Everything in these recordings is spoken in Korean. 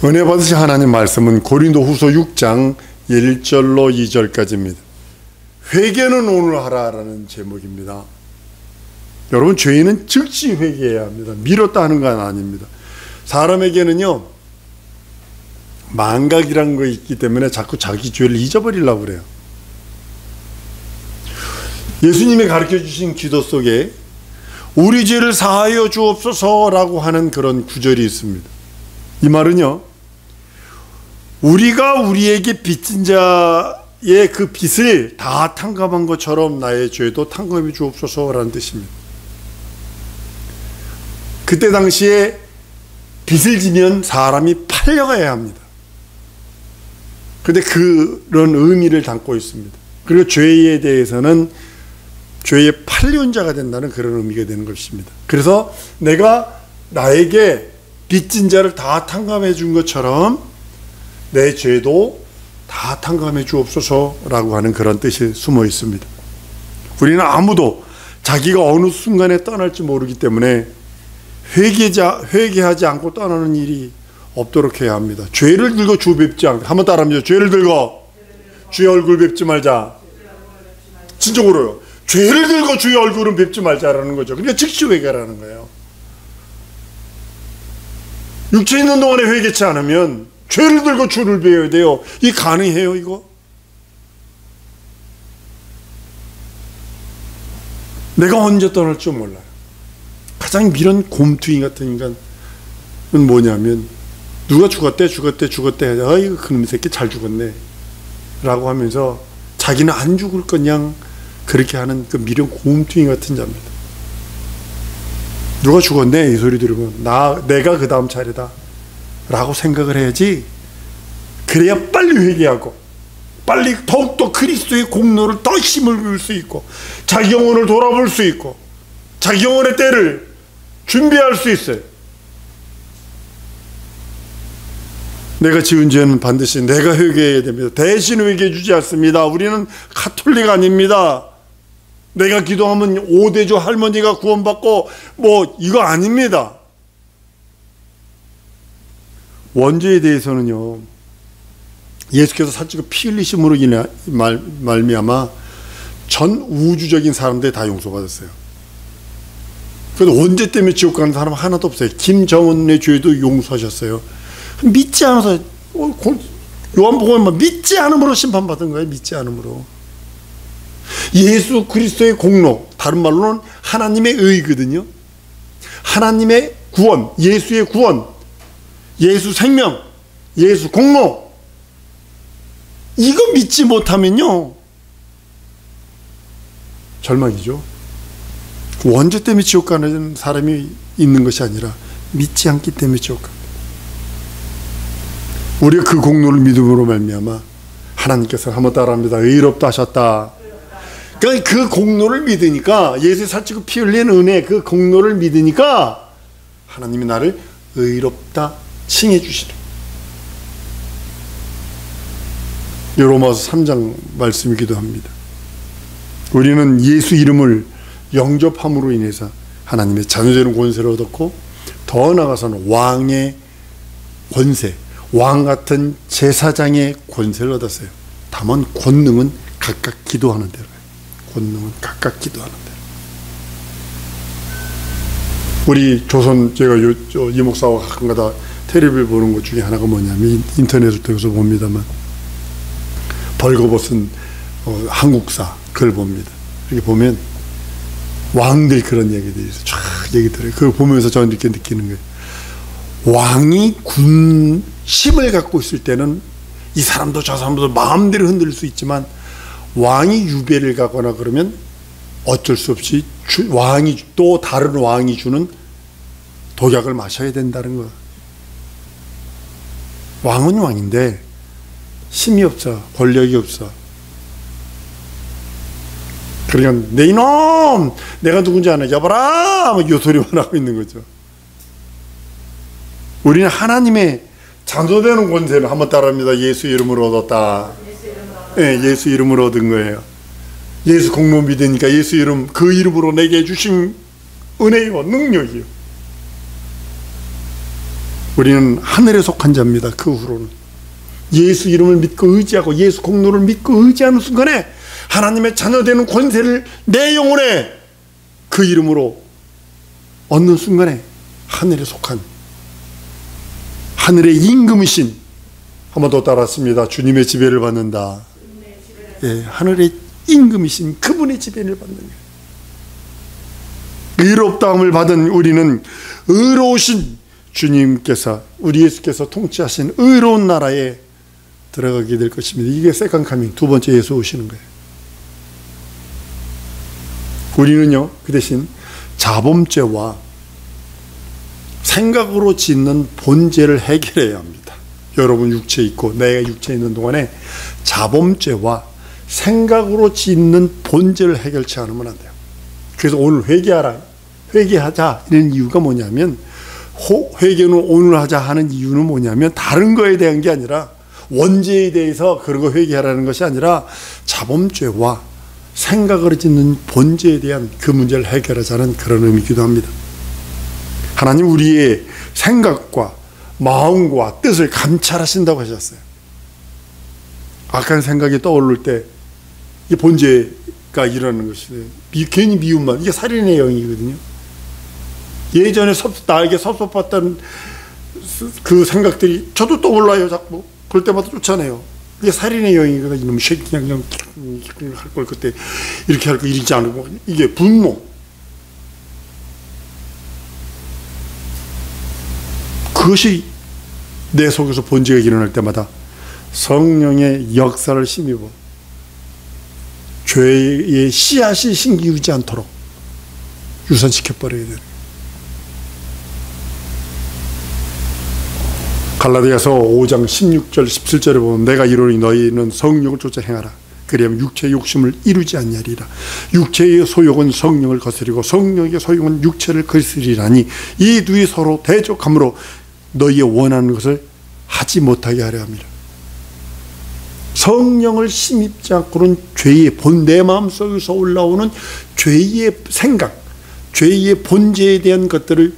은혜 받으신 하나님 말씀은 고린도후서 6장 1절로 2절까지입니다. 회개는 오늘 하라라는 제목입니다. 여러분, 죄인은 즉시 회개해야 합니다. 미뤘다 하는 건 아닙니다. 사람에게는요, 망각이라는 거 있기 때문에 자꾸 자기 죄를 잊어버리려고 그래요. 예수님이 가르쳐 주신 기도 속에 우리 죄를 사하여 주옵소서라고 하는 그런 구절이 있습니다. 이 말은요, 우리가 우리에게 빚진 자의 그 빚을 다 탕감한 것처럼 나의 죄도 탕감해 주옵소서라는 뜻입니다. 그때 당시에 빚을 지면 사람이 팔려가야 합니다. 그런데 그런 의미를 담고 있습니다. 그리고 죄에 대해서는 죄에 팔려온 자가 된다는 그런 의미가 되는 것입니다. 그래서 내가 나에게 빚진 자를 다 탕감해 준 것처럼 내 죄도 다 탕감해 주옵소서라고 하는 그런 뜻이 숨어 있습니다. 우리는 아무도 자기가 어느 순간에 떠날지 모르기 때문에 회개하지 않고 떠나는 일이 없도록 해야 합니다. 죄를 들고 주 뵙지 않고, 한번 따라합니다. 죄를 들고 주의 얼굴 뵙지 말자. 진정으로요. 죄를 들고 주의 얼굴은 뵙지 말자라는 거죠. 그러니까 즉시 회개라는 거예요. 육체 있는 동안에 회개치 않으면 죄를 들고 주를 뵈야 돼요. 이 가능해요, 이거? 내가 언제 떠날 줄 몰라요. 가장 미련 곰투이 같은 인간은 뭐냐면, 누가 죽었대 아이고 그놈의 새끼 잘 죽었네 라고 하면서 자기는 안 죽을 거냥 그렇게 하는 그 미련 곰투이 같은 자입니다. 누가 죽었네 이 소리 들으면 내가 그 다음 차례다 라고 생각을 해야지. 그래야 빨리 회개하고 빨리 더욱더 그리스도의 공로를 더 힘을 볼 수 있고 자기 영혼을 돌아볼 수 있고 자기 영혼의 때를 준비할 수 있어요. 내가 지은 죄는 반드시 내가 회개해야 됩니다. 대신 회개해 주지 않습니다. 우리는 가톨릭 아닙니다. 내가 기도하면 오대조 할머니가 구원받고 이거 아닙니다. 원죄에 대해서는요, 예수께서 살찌고 피 흘리심으로 인해 말미암아 전 우주적인 사람들이 다 용서받았어요. 그래도 원죄 때문에 지옥 가는 사람 하나도 없어요. 김정은의 죄도 용서하셨어요. 믿지 않아서, 요한복음에 믿지 않음으로 심판받은 거예요. 믿지 않음으로. 예수 그리스도의 공로, 다른 말로는 하나님의 의거든요. 하나님의 구원, 예수의 구원, 예수 생명, 예수 공로, 이거 믿지 못하면요 절망이죠. 원죄 때문에 지옥 가는 사람이 있는 것이 아니라 믿지 않기 때문에 지옥 갑니다. 우리가 그 공로를 믿음으로 말미암아 하나님께서 한번 따라합니다. 의롭다 하셨다. 그러니까 그 공로를 믿으니까, 예수의 살찌고 피 흘린 은혜 그 공로를 믿으니까 하나님이 나를 의롭다 칭해 주시네. 로마서 3장 말씀이기도 합니다. 우리는 예수 이름을 영접함으로 인해서 하나님의 자녀되는 권세를 얻었고, 더 나아가서는 왕의 권세, 왕 같은 제사장의 권세를 얻었어요. 다만 권능은 각각 기도하는 대로. 권능은 각각 기도하는 대로. 우리 조선, 제가 이 목사와 가끔가다 텔레비를 보는 것 중에 하나가 뭐냐면, 인터넷을 통해서 봅니다만, 벌거벗은 한국사 그걸 봅니다. 이렇게 보면 왕들 그런 얘기들이 있어요. 쫙 얘기 들어요. 그걸 보면서 저는 이렇게 느끼는 거예요. 왕이 군심을 갖고 있을 때는 이 사람도 저 사람도 마음대로 흔들 수 있지만, 왕이 유배를 가거나 그러면 어쩔 수 없이 왕이, 또 다른 왕이 주는 독약을 마셔야 된다는 거예요. 왕은 왕인데 힘이 없어, 권력이 없어. 그러니까 내 이놈, 내가 누군지 아나, 여봐라, 이 소리만 하고 있는 거죠. 우리는 하나님의 자녀되는 권세를, 한번 따라합니다. 예수 이름으로 얻었다. 네, 예수 이름으로 얻은 거예요. 예수 공로 믿으니까 예수 이름, 그 이름으로 내게 주신 은혜요, 능력이요. 우리는 하늘에 속한 자입니다. 그 후로는 예수 이름을 믿고 의지하고 예수 공로를 믿고 의지하는 순간에 하나님의 자녀되는 권세를 내 영혼에 그 이름으로 얻는 순간에 하늘에 속한 하늘의 임금이신, 한 번 더 따랐습니다. 주님의 지배를 받는다. 예, 하늘의 임금이신 그분의 지배를 받는 거예요. 의롭다함을 받은 우리는 의로우신 주님께서, 우리 예수께서 통치하신 의로운 나라에 들어가게 될 것입니다. 이게 세컨 카밍, 두 번째 예수 오시는 거예요. 우리는요, 그 대신 자범죄와 생각으로 짓는 본죄를 해결해야 합니다. 여러분 육체에 있고 내가 육체에 있는 동안에 자범죄와 생각으로 짓는 본죄를 해결치 않으면 안 돼요. 그래서 오늘 회개하자 이런 이유가 뭐냐면, 회개는 오늘 하자 하는 이유는 뭐냐면 다른 거에 대한 게 아니라, 원죄에 대해서 그런 거 회개하라는 것이 아니라 자범죄와 생각으로 짓는 본죄에 대한 그 문제를 해결하자는 그런 의미이기도 합니다. 하나님 우리의 생각과 마음과 뜻을 감찰하신다고 하셨어요. 악한 생각이 떠오를 때 이 본죄가 일어나는 것이에요. 괜히 미움만, 이게 살인의 영이거든요. 예전에 나에게 섭섭했던 그 생각들이 저도 떠올라요. 자꾸 그럴 때마다 쫓아내요. 이게 살인의 영이거든요. 이놈 새끼 그냥 할 걸 그때 이렇게 할 거 이러지 않고, 이게 분노. 그것이 내 속에서 본죄가 일어날 때마다 성령의 역사를 힘입어 죄의 씨앗이 심기우지 않도록 유산시켜버려야 돼요. 갈라디아서 5장 16절 17절에 보면 내가 이르노니 너희는 성령을 쫓아 행하라. 그리하면 육체의 욕심을 이루지 않냐리라. 육체의 소욕은 성령을 거스리고 성령의 소욕은 육체를 거스리라니 이 둘이 서로 대적함으로 너희의 원하는 것을 하지 못하게 하려 합니다. 성령을 심입지 않고는 죄의 내 마음속에서 올라오는 죄의 생각, 죄의 본죄에 대한 것들을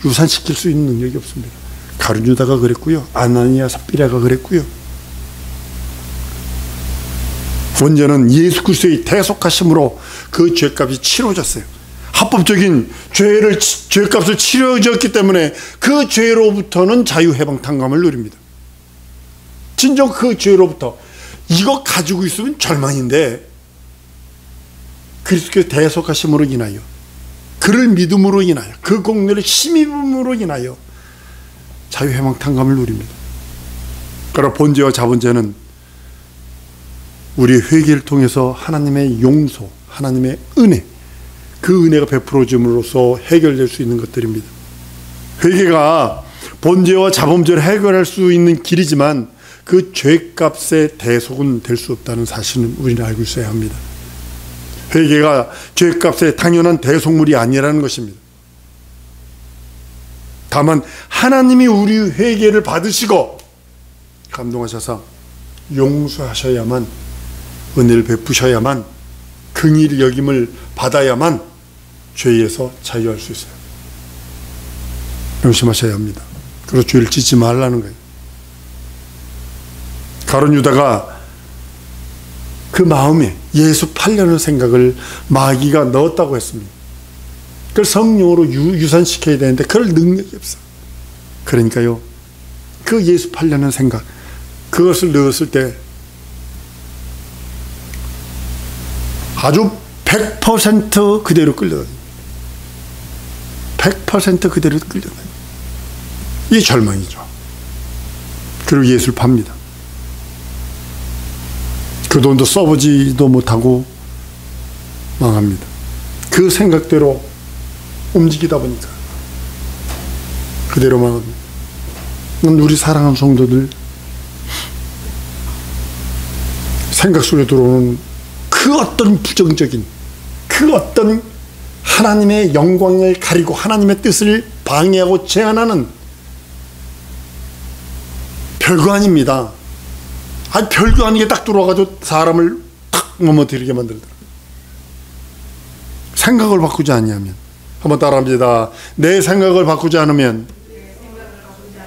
유산시킬 수 있는 능력이 없습니다. 가룟 유다가 그랬고요, 아나니아 삽비라가 그랬고요. 원죄는 예수 그리스도의 대속하심으로 그 죄값이 치러졌어요. 합법적인 죄값을 치러졌기 때문에 그 죄로부터는 자유해방탄감을 누립니다. 진정 그 죄로부터, 이거 가지고 있으면 절망인데 그리스도의 대속하심으로 인하여, 그를 믿음으로 인하여, 그 공로를 힘입음으로 인하여 자유해방탄감을 누립니다. 그러나 본죄와 자본죄는 우리의 회개를 통해서 하나님의 용서, 하나님의 은혜, 그 은혜가 베풀어짐으로써 해결될 수 있는 것들입니다. 회개가 본죄와 자범죄를 해결할 수 있는 길이지만 그 죄값의 대속은 될 수 없다는 사실은 우리는 알고 있어야 합니다. 회개가 죄값의 당연한 대속물이 아니라는 것입니다. 다만 하나님이 우리 회개를 받으시고 감동하셔서 용서하셔야만, 은혜를 베푸셔야만, 긍휼히 여김을 받아야만 죄에서 자유할 수 있어요. 명심하셔야 합니다. 그래서 죄를 짓지 말라는 거예요. 가룟 유다가 그 마음에 예수 팔려는 생각을 마귀가 넣었다고 했습니다. 그걸 성령으로 유산시켜야 되는데 그럴 능력이 없어. 그러니까요, 그 예수 팔려는 생각, 그것을 넣었을 때 아주 100% 그대로 끌려다닙니다. 100% 그대로 끌려다닙니다. 이게 절망이죠. 그리고 예수를 팝니다. 그 돈도 써보지도 못하고 망합니다. 그 생각대로 움직이다 보니까 그대로 망합니다. 우리 사랑하는 성도들, 생각 속에 들어오는 그 어떤 부정적인, 그 어떤 하나님의 영광을 가리고 하나님의 뜻을 방해하고 제한하는, 별거 아닙니다. 별거 아닌 게 딱 들어와가지고 사람을 탁 넘어뜨리게 만들더라고요. 생각을 바꾸지 않으면, 한번 따라합니다. 내 생각을 바꾸지 않으면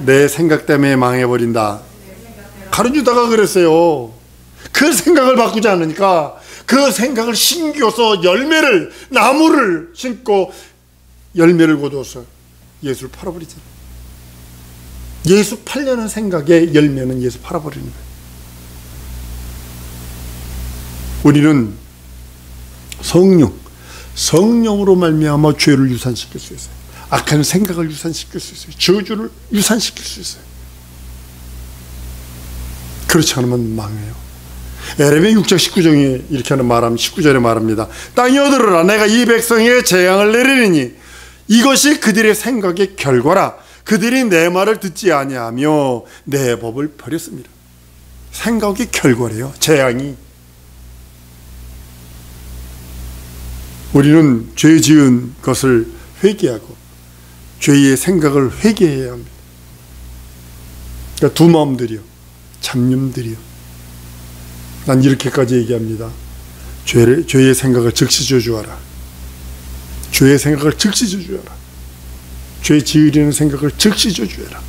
내 생각 때문에 망해버린다. 가룟유다가 그랬어요. 그 생각을 바꾸지 않으니까 그 생각을 심겨서 열매를, 나무를 심고 열매를 거두어서 예수를 팔아버리잖아요. 예수 팔려는 생각의 열매는 예수 팔아버리는 거예요. 우리는 성령으로 말미암아 죄를 유산시킬 수 있어요. 악한 생각을 유산시킬 수 있어요. 저주를 유산시킬 수 있어요. 그렇지 않으면 망해요. 에레미야 6장 19절에 이렇게 하는 말합니다. 19절에 말합니다. 땅이여 들으라, 내가 이 백성에게 재앙을 내리리니 이것이 그들의 생각의 결과라. 그들이 내 말을 듣지 아니하며 내 법을 버렸습니다. 생각의 결과래요. 재앙이. 우리는 죄 지은 것을 회개하고 죄의 생각을 회개해야 합니다. 그러니까 두 마음들이요, 잡념들이요. 난 이렇게까지 얘기합니다. 죄의 생각을 즉시 저주하라. 죄의 생각을 즉시 저주하라. 죄 지으려는 생각을 즉시 저주해라.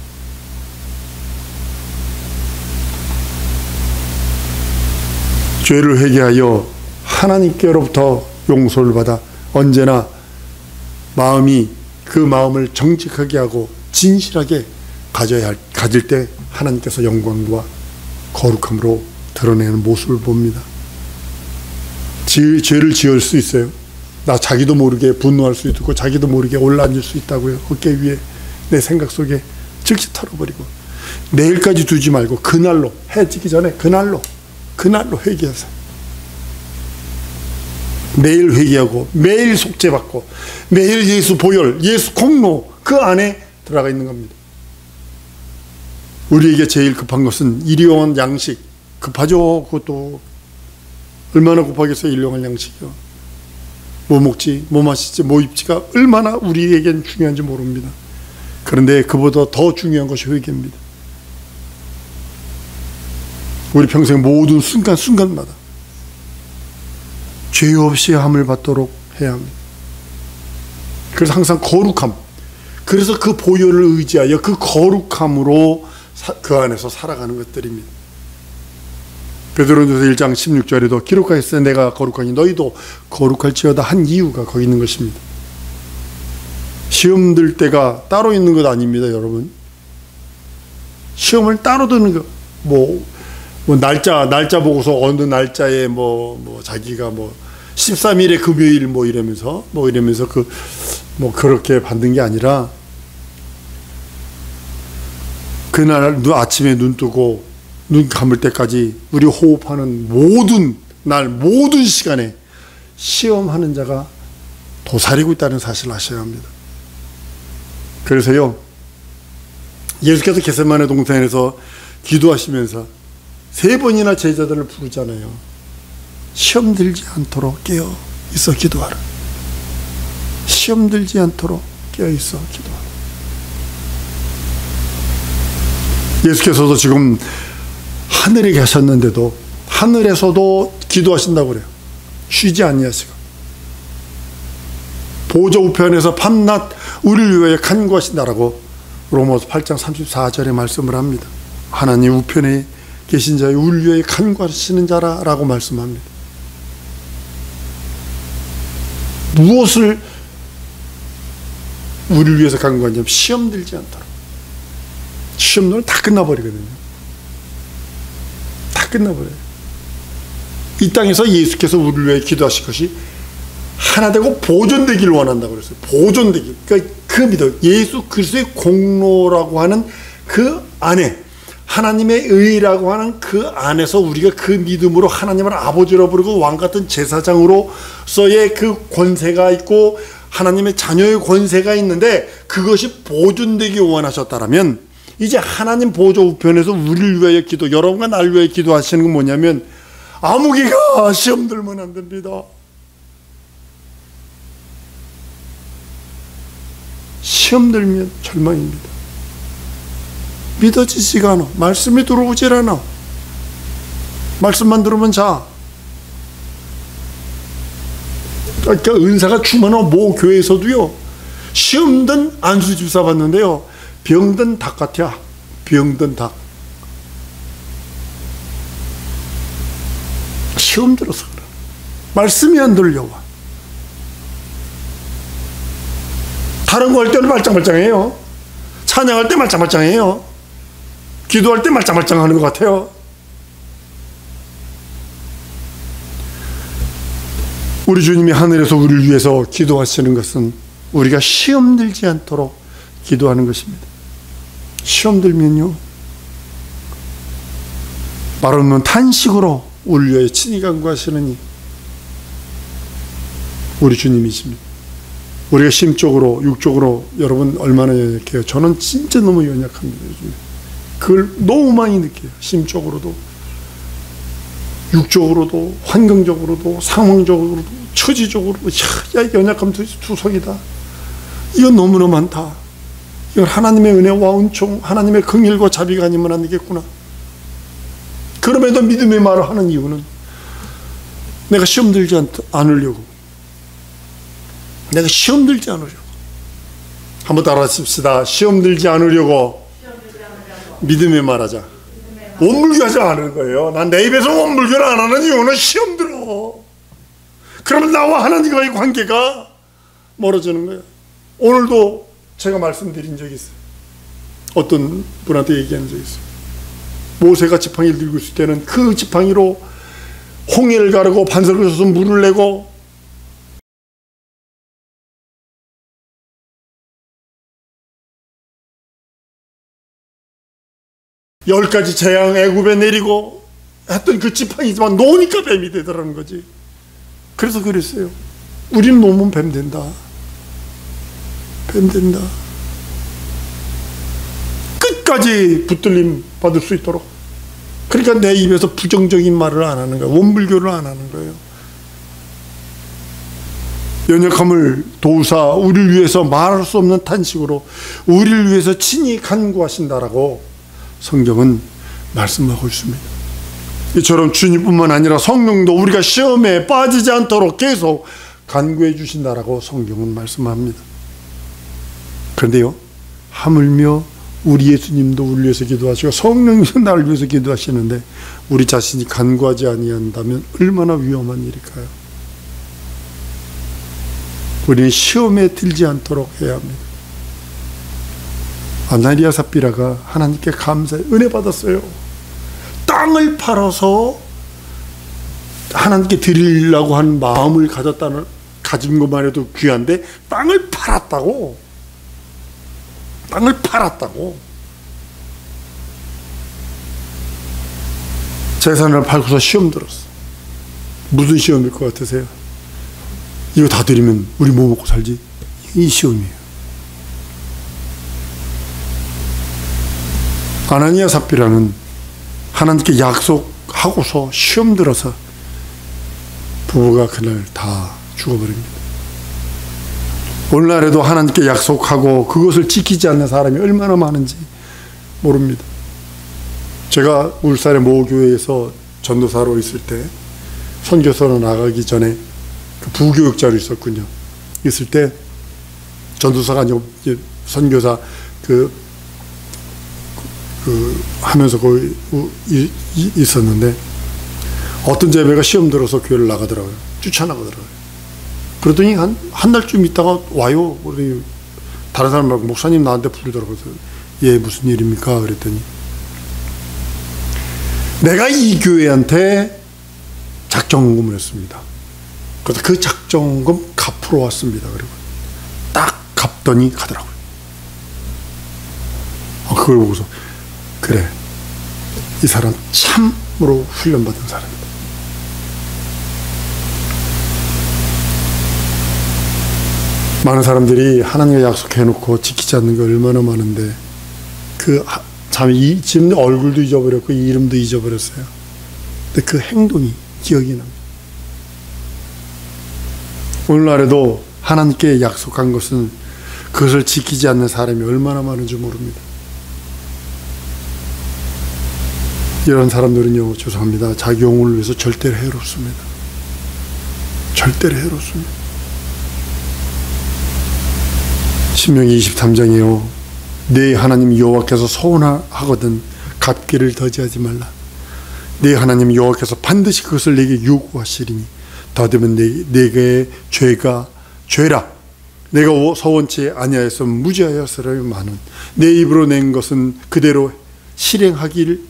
죄를 회개하여 하나님께로부터 용서를 받아 언제나 그 마음을 정직하게 하고 진실하게 가질 때 하나님께서 영광과 거룩함으로 드러내는 모습을 봅니다. 죄를 지을 수 있어요. 나 자기도 모르게 분노할 수 있고 자기도 모르게 올라앉을 수 있다고요. 어깨 위에 내 생각 속에 즉시 털어버리고 내일까지 두지 말고 그날로, 해 지기 전에 그날로 회개하세요. 매일 회개하고 매일 속죄받고 매일 예수 보혈, 예수 공로 그 안에 들어가 있는 겁니다. 우리에게 제일 급한 것은 일용할 양식. 급하죠. 그것도 얼마나 급하겠어요. 일용할 양식이요. 뭐 먹지, 뭐 마시지, 뭐 입지가 얼마나 우리에겐 중요한지 모릅니다. 그런데 그보다 더 중요한 것이 회개입니다. 우리 평생 모든 순간순간마다 죄 없이 함을 받도록 해야 합니다. 그래서 항상 거룩함, 그래서 그 보혈을 의지하여 그 거룩함으로 그 안에서 살아가는 것들입니다. 베드로전서 1장 16절에도 기록하였으니 내가 거룩하니 너희도 거룩할지어다 한 이유가 거기 있는 것입니다. 시험 들 때가 따로 있는 것 아닙니다, 여러분. 시험을 따로 드는 거, 뭐 날짜 보고서 어느 날짜에 자기가 13일에 금요일 이러면서 그렇게 받는 게 아니라 그날 아침에 눈 뜨고 눈 감을 때까지 우리 호흡하는 모든 시간에 시험하는 자가 도사리고 있다는 사실을 아셔야 합니다. 그래서요, 예수께서 겟세마네 동산에서 기도하시면서 3번이나 제자들을 부르잖아요. 시험 들지 않도록 깨어 있어 기도하라. 시험 들지 않도록 깨어 있어 기도하라. 예수께서도 지금 하늘에 계셨는데도 하늘에서도 기도하신다고 그래요. 쉬지 아니하시고 보좌 우편에서 밤낮 우리를 위하여 간구하신다라고 로마서 8장 34절에 말씀을 합니다. 하나님 우편에 계신 자의 우리를 위하여 간구하시는 자라고 말씀합니다. 무엇을 우리를 위해서 간구하냐면 시험 들지 않도록. 시험은 다 끝나버리거든요. 다 끝나버려요. 이 땅에서 예수께서 우리를 위해 기도하실 것이 하나 되고 보존되기를 원한다고 그랬어요. 보존되기. 그러니까 그 믿음, 예수 그리스도의 공로라고 하는 그 안에, 하나님의 의라고 하는 그 안에서 우리가 그 믿음으로 하나님을 아버지로 부르고 왕같은 제사장으로서의 그 권세가 있고 하나님의 자녀의 권세가 있는데 그것이 보존되기 원하셨다라면 이제 하나님 보좌 우편에서 우리를 위하여 여러분과 나를 위하여 기도하시는 건 뭐냐면 아무개가 시험 들면 안 됩니다. 시험 들면 절망입니다. 믿어지지가 않아. 말씀이 들어오질 않아. 말씀만 들으면 자. 그러니까 은사가 충만한 모 교회에서도요, 시험 든 안수 집사 봤는데요, 병든 닭 같아. 병든 닭. 시험 들어서 그래. 말씀이 안 들려와. 다른 거 할 때는 말짱말짱해요. 찬양할 때 말짱말짱해요. 기도할 때 말짱말짱 하는 것 같아요. 우리 주님이 하늘에서 우리를 위해서 기도하시는 것은 우리가 시험 들지 않도록 기도하는 것입니다. 시험 들면요, 말없는 탄식으로 우리를 위해 친히 간구하시는 우리 주님이십니다. 우리가 심적으로, 육적으로 여러분 얼마나 연약해요. 저는 진짜 너무 연약합니다. 요즘에. 그걸 너무 많이 느껴요. 심적으로도, 육적으로도, 환경적으로도, 상황적으로도, 처지적으로도. 야, 연약함 투성이다. 이건 너무나 많다. 이건 하나님의 은혜와 은총, 하나님의 긍휼과 자비가 아니면 안 되겠구나. 그럼에도 믿음의 말을 하는 이유는 내가 시험 들지 않으려고. 내가 시험 들지 않으려고. 한번 따라하십시다. 시험 들지 않으려고 믿음의 말하자. 원불교하지 않은 거예요. 난 내 입에서 원불교를 안 하는 이유는 시험 들어. 그러면 나와 하나님과의 관계가 멀어지는 거예요. 오늘도 제가 말씀드린 적이 있어요. 어떤 분한테 얘기한 적이 있어요. 모세가 지팡이를 들고 있을 때는 그 지팡이로 홍해를 가르고 반석을 쳐서 물을 내고 열 가지 재앙 애굽에 내리고 했던 그 지팡이지만 놓으니까 뱀이 되더라는 거지. 그래서 그랬어요. 우리는 놓으면 뱀 된다. 뱀 된다. 끝까지 붙들림 받을 수 있도록. 그러니까 내 입에서 부정적인 말을 안 하는 거예요. 원불교를 안 하는 거예요. 연약함을 도우사 우리를 위해서 말할 수 없는 탄식으로 우리를 위해서 친히 간구하신다라고 성경은 말씀하고 있습니다. 이처럼 주님뿐만 아니라 성령도 우리가 시험에 빠지지 않도록 계속 간구해 주신다라고 성경은 말씀합니다. 그런데요, 하물며 우리 예수님도 우리를 위해서 기도하시고 성령님도 나를 위해서 기도하시는데 우리 자신이 간구하지 아니한다면 얼마나 위험한 일일까요? 우리는 시험에 들지 않도록 해야 합니다. 아나니아 삽비라가 하나님께 감사해 은혜 받았어요. 땅을 팔아서 하나님께 드리려고 한 마음을 가진 것만 해도 귀한데 땅을 팔았다고. 땅을 팔았다고. 재산을 팔고서 시험 들었어. 무슨 시험일 것 같으세요? 이거 다 드리면 우리 뭐 먹고 살지? 이 시험이에요. 아나니아 삽비라는 하나님께 약속하고서 시험 들어서 부부가 그날 다 죽어버립니다. 오늘날에도 하나님께 약속하고 그것을 지키지 않는 사람이 얼마나 많은지 모릅니다. 제가 울산의 모 교회에서 전도사로 있을 때 선교사로 나가기 전에 그 부교육자로 있었군요. 있을 때 전도사가 아니고 선교사 하면서 거기 있었는데 어떤 제배가 시험 들어서 교회를 나가더라고요. 쫓아나가더라고요. 그러더니 한 달쯤 있다가 와요. 그러더니 다른 사람 말고 목사님 나한테 부르더라고요. 예, 무슨 일입니까? 그랬더니 내가 이 교회한테 작정금을 했습니다. 그래서 그 작정금 갚으러 왔습니다. 그리고 딱 갚더니 가더라고요. 그걸 보고서 그래, 이 사람 참으로 훈련받은 사람이다. 많은 사람들이 하나님과 약속해놓고 지키지 않는 게 얼마나 많은데 지금 얼굴도 잊어버렸고 이름도 잊어버렸어요. 근데 그 행동이 기억이 납니다. 오늘날에도 하나님께 약속한 것은 그것을 지키지 않는 사람이 얼마나 많은지 모릅니다. 이런 사람들은요, 죄송합니다, 자기 영혼을 위해서 절대로 해롭습니다. 절대로 해롭습니다. 신명기 23장이요 내 하나님 여호와께서 서운하거든 갚기를 더디하지 말라. 내 하나님 여호와께서 반드시 그것을 내게 요구하시리니 더디면 내게 죄라. 내가 서원치 아니하여서 무지하여서라면 많은 내 입으로 낸 것은 그대로 실행하기를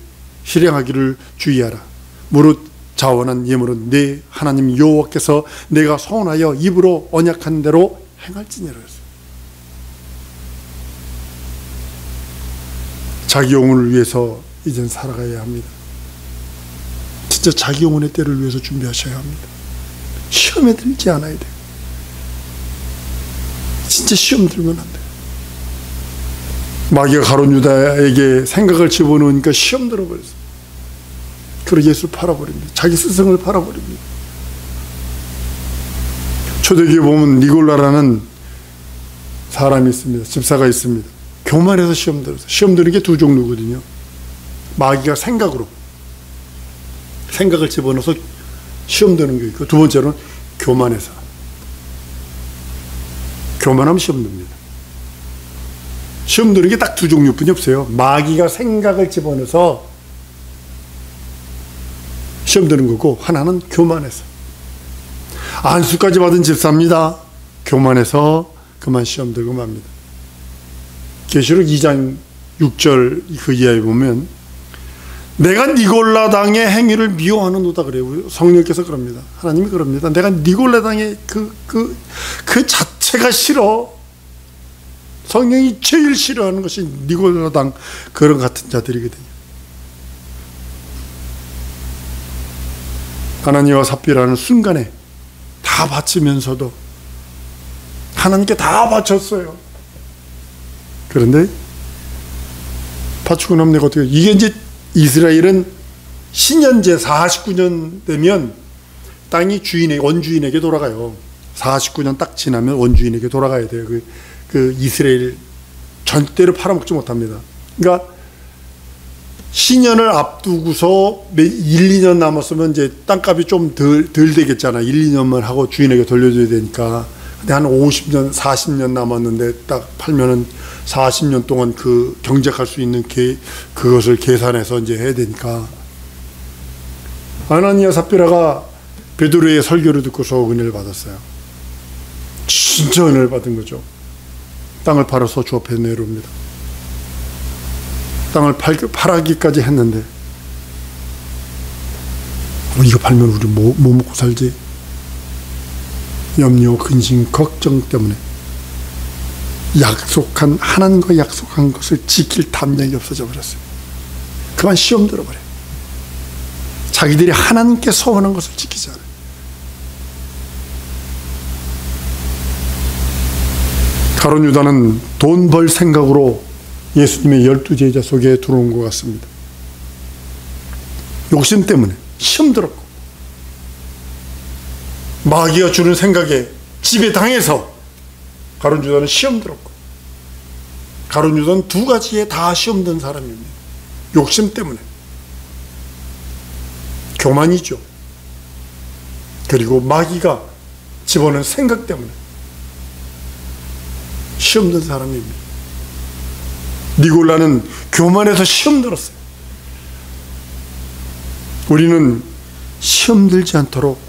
주의하라. 무릇 자원한 예물은 내 하나님 여호와께서 내가 서원하여 입으로 언약한 대로 행할지니라. 자기 영혼을 위해서 이젠 살아가야 합니다. 진짜 자기 영혼의 때를 위해서 준비하셔야 합니다. 시험에 들지 않아야 돼요. 진짜 시험 들면 안 돼요. 마귀가 가룟 유다에게 생각을 집어넣으니까 시험 들어버렸어요. 그리고 예수를 팔아버립니다. 자기 스승을 팔아버립니다. 초대교회 보면 니골라라는 사람이 있습니다. 집사가 있습니다. 교만해서 시험 들었어요. 시험 드는 게 두 종류거든요. 마귀가 생각을 집어넣어서 시험 드는 게 있고, 두 번째로는 교만해서. 교만하면 시험 듭니다. 시험 드는 게 딱 두 종류뿐이 없어요. 마귀가 생각을 집어넣어서 시험 드는 거고, 하나는 교만해서. 안수까지 받은 집사입니다. 교만해서 그만 시험 들고 맙니다. 계시록 2장 6절 그 이하에 보면 내가 니골라 당의 행위를 미워하는도다 그래요. 성령께서 그럽니다. 하나님이 그럽니다. 내가 니골라 당의 그 자체가 싫어. 성령이 제일 싫어하는 것이 니골라 당 그런 같은 자들이거든요. 하나님과 삽비라는 순간에 다 바치면서도 하나님께 다 바쳤어요. 그런데 바치고 나면 내가 어떻게, 이게 이제 이스라엘은 신년제 49년 되면 땅이 원주인에게 돌아가요. 49년 딱 지나면 원주인에게 돌아가야 돼요. 그 이스라엘 전대로 팔아먹지 못합니다. 그러니까 신년을 앞두고서 1, 2년 남았으면 이제 땅값이 좀 덜 되겠잖아. 1, 2년만 하고 주인에게 돌려줘야 되니까. 근데 한 50년, 40년 남았는데 딱 팔면은 40년 동안 그 경작할 수 있는 그것을 계산해서 이제 해야 되니까. 아나니아 삽비라가 베드로의 설교를 듣고서 은혜를 받았어요. 진짜 은혜를 받은 거죠. 땅을 팔아서 주 앞에 내려옵니다. 땅을 팔아기까지 했는데, 이거 팔면 우리 뭐 먹고 살지? 염려, 근심, 걱정 때문에 하나님과 약속한 것을 지킬 담력이 없어져 버렸어요. 그만 시험 들어버려요. 자기들이 하나님께 서원한 것을 지키지 않아요. 가룟 유다는 돈 벌 생각으로 예수님의 12제자 속에 들어온 것 같습니다. 욕심 때문에 시험 들었고, 마귀가 주는 생각에 지배당해서 가룟 유다는 시험 들었고, 가룟 유다는 두 가지에 다 시험 든 사람입니다. 욕심 때문에, 교만이죠. 그리고 마귀가 집어넣은 생각 때문에 시험 든 사람입니다. 니골라는 교만해서 시험 들었어요. 우리는 시험 들지 않도록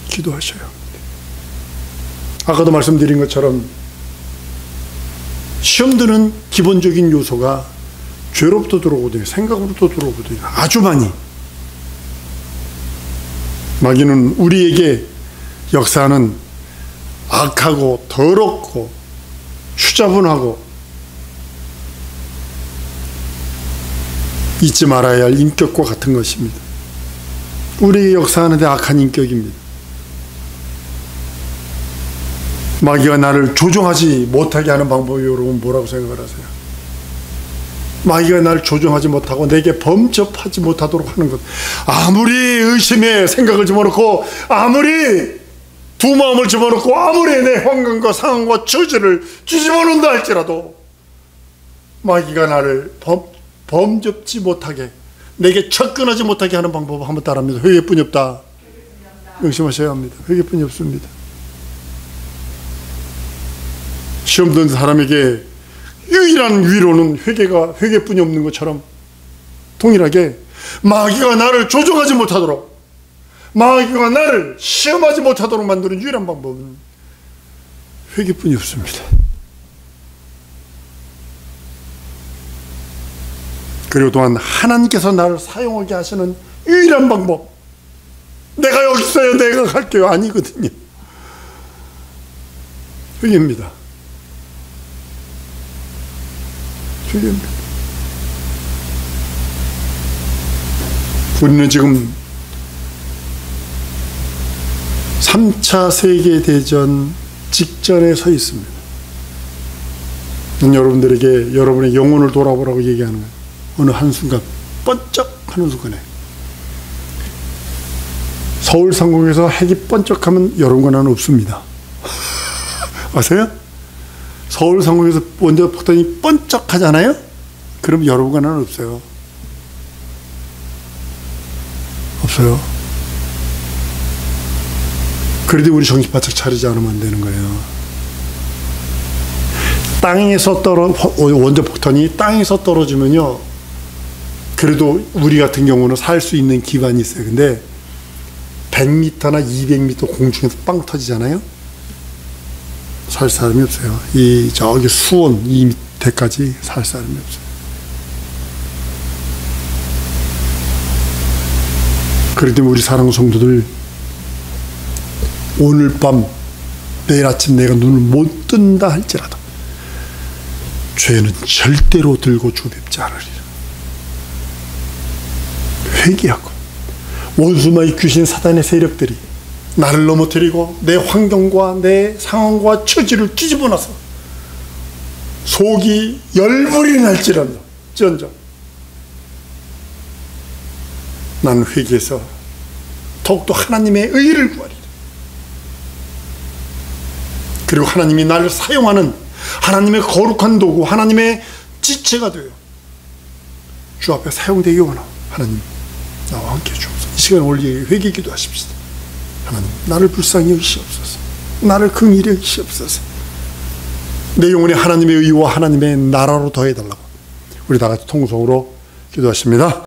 기도하셔야 합니다. 아까도 말씀드린 것처럼 시험 드는 기본적인 요소가 죄로부터 들어오거든요. 생각으로부터 들어오거든요. 아주 많이. 마귀는 우리에게 역사하는 악하고 더럽고 휴자분하고 잊지 말아야 할 인격과 같은 것입니다. 우리에게 역사하는데 악한 인격입니다. 마귀가 나를 조종하지 못하게 하는 방법이 여러분 뭐라고 생각을 하세요? 마귀가 나를 조종하지 못하고 내게 범접하지 못하도록 하는 것. 아무리 의심에 생각을 집어넣고, 아무리 두 마음을 집어넣고, 아무리 내 환경과 상황과 처지를 뒤집어놓는다 할지라도 마귀가 나를 범접지 못하게, 내게 접근하지 못하게 하는 방법을 한번 따라합니다. 회개뿐이 없다. 명심하셔야 합니다. 회개뿐이 없습니다. 시험 든 사람에게 유일한 위로는 회개뿐이 없는 것처럼 동일하게 마귀가 나를 조종하지 못하도록, 마귀가 나를 시험하지 못하도록 만드는 유일한 방법은 회개뿐이 없습니다. 그리고 또한 하나님께서 나를 사용하게 하시는 유일한 방법, 내가 여기 있어요, 내가 갈게요, 아니거든요. 회개입니다. 회개입니다. 우리는 지금 3차 세계대전 직전에 서 있습니다. 여러분들에게 여러분의 영혼을 돌아보라고 얘기하는 거예요. 어느 한순간, 번쩍하는 순간에 서울 상공에서 핵이 번쩍하면 여러분과 나는 없습니다. 아세요? 서울 상공에서 원자 폭탄이 번쩍하잖아요? 그럼 여러분과 나는 없어요. 없어요. 그래도 우리 정신 바짝 차리지 않으면 안 되는 거예요. 땅에서 원자 폭탄이 땅에서 떨어지면요, 그래도 우리 같은 경우는 살 수 있는 기반이 있어요. 근데 100m나 200m 공중에서 빵 터지잖아요? 살 사람이 없어요. 저기 수온 이 밑에까지 살 사람이 없어요. 그런데 우리 사랑하는 성도들, 오늘 밤 내일 아침 내가 눈을 못 뜬다 할지라도 죄는 절대로 들고 주뵙지 않으리라. 회개하고 원수마의 귀신 사단의 세력들이 나를 넘어뜨리고 내 환경과 내 상황과 처지를 뒤집어놔서 속이 열불이 날지언정 나는 회개해서 더욱더 하나님의 의를 구하리라. 그리고 하나님이 나를 사용하는 하나님의 거룩한 도구, 하나님의 지체가 되어 주 앞에 사용되기 원하오. 하나님, 나와 함께 해주옵소서. 이 시간에 올리 회개 기도하십시다. 하나님, 나를 불쌍히 여기시옵소서. 나를 긍휼히 여기시옵소서. 내 영혼에 하나님의 의와 하나님의 나라로 더해달라고 우리 다 같이 통성으로 기도하십니다.